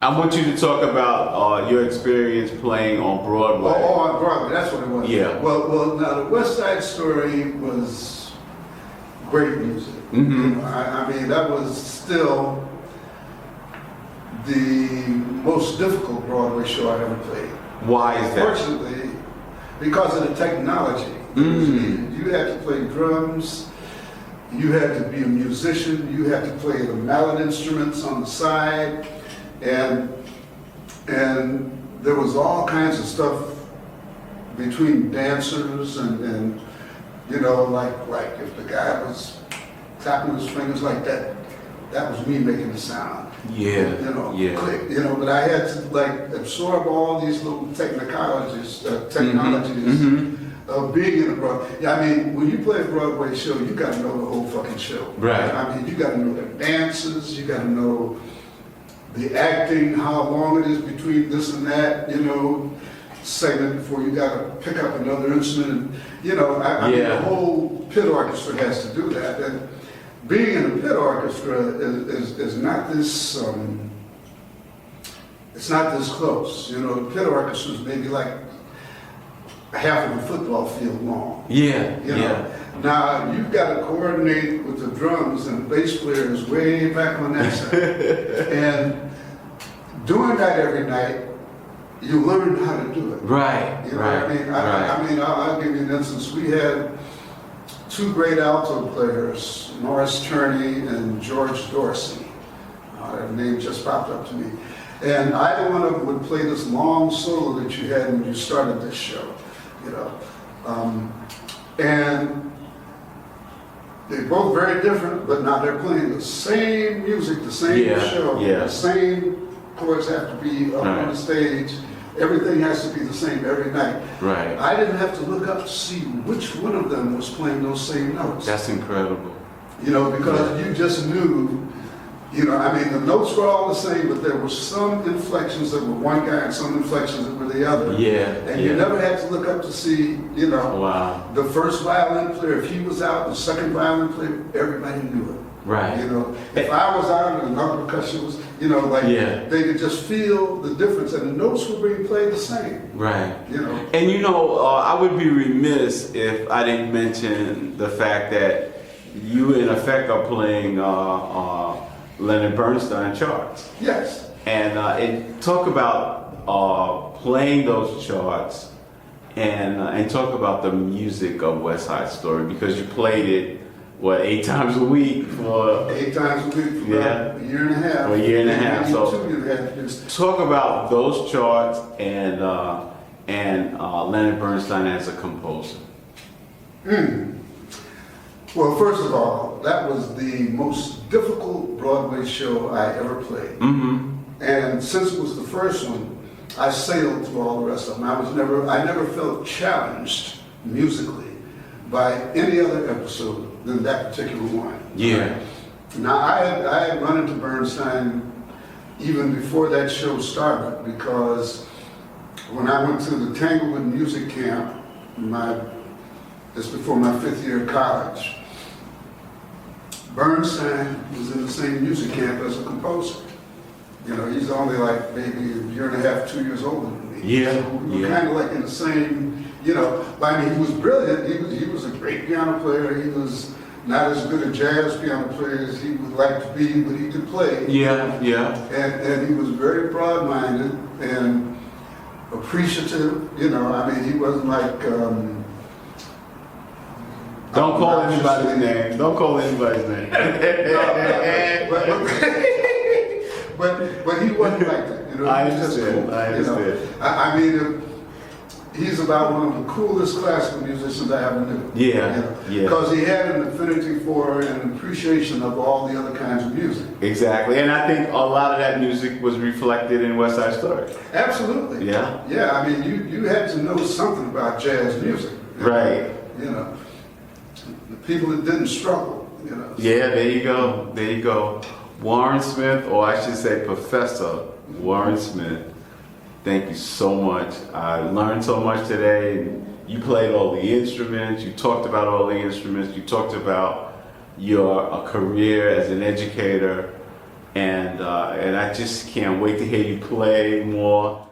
I want you to talk about your experience playing on Broadway. On Broadway, that's what it was. Yeah. Well, now the West Side Story was great music. Mm-hmm. I mean, that was still the most difficult Broadway show I ever played. Why is that? Fortunately, because of the technology. Mm. You had to play drums, you had to be a musician, you had to play the mallet instruments on the side, and there was all kinds of stuff between dancers and you know, like if the guy was tapping his fingers like that, that was me making the sound. Yeah. You know, Yeah. click, you know, but I had to like absorb all these little technologies of being in a Broadway. Yeah, I mean, when you play a Broadway show, you got to know the whole fucking show. Right. I mean, you got to know the dances, you got to know the acting, how long it is between this and that, you know, segment before you got to pick up another instrument. And, you know, I mean, the whole pit orchestra has to do that. And being in a pit orchestra is not this, it's not this close. You know, the pit orchestra is maybe like half of a football field long. Yeah, You know? Now, you've got to coordinate with the drums, and the bass player is way back on that side. And doing that every night, you learn how to do it. Right, You know right, what I mean? right. I mean, I'll give you an instance. We had two great alto players, Norris Turney and George Dorsey. Their name just popped up to me. And either one of them would play this long solo that you had when you started this show, you know. And they're both very different, but now they're playing the same music, the same show, the same chords have to be up on the stage. Everything has to be the same every night. Right. I didn't have to look up to see which one of them was playing those same notes. That's incredible. You know, because you just knew, you know, I mean, the notes were all the same, but there were some inflections that were one guy and some inflections that were the other. Yeah. And you never had to look up to see, you know, wow. The first violin player, if he was out, the second violin player, everybody knew it. Right. You know, if I was out and another percussion was, you know, like they could just feel the difference, and the notes were being played the same. Right. You know. And you know, I would be remiss if I didn't mention the fact that you, in effect, are playing Leonard Bernstein charts. Yes. And talk about playing those charts, and talk about the music of West Side Story, because you played it. What, 8 times a week for 8 times a week for about a year and a half. For a year and a half. So 2.5 years. Talk about those charts and Leonard Bernstein as a composer. Well, first of all, that was the most difficult Broadway show I ever played. Mm-hmm. And since it was the first one, I sailed through all the rest of them. I never felt challenged musically by any other episode than that particular one. Yeah. Now, I had run into Bernstein even before that show started, because when I went to the Tanglewood Music Camp, just before my 5th year of college, Bernstein was in the same music camp as a composer. You know, he's only like maybe a year and a half, 2 years older than me. Yeah. So we were kind of like in the same, you know, but I mean, he was brilliant. He was a great piano player. He was not as good a jazz piano player as he would like to be, but he could play. Yeah, yeah. And he was very broad-minded and appreciative. You know, I mean, he wasn't like... Don't call anybody's name. Don't call anybody's name. But he wasn't like that. You know, I he was just understand. cool, I understand. You know? I mean, he's about one of the coolest classical musicians I ever knew. Yeah, yeah. Because he had an affinity for and an appreciation of all the other kinds of music. Exactly, and I think a lot of that music was reflected in West Side Story. Absolutely. Yeah. Yeah, I mean, you had to know something about jazz music. Right. You know, the people that didn't struggle, you know. Yeah, there you go. There you go. Warren Smith, or I should say Professor Warren Smith, thank you so much. I learned so much today. You played all the instruments. You talked about all the instruments. You talked about your career as an educator. and I just can't wait to hear you play more.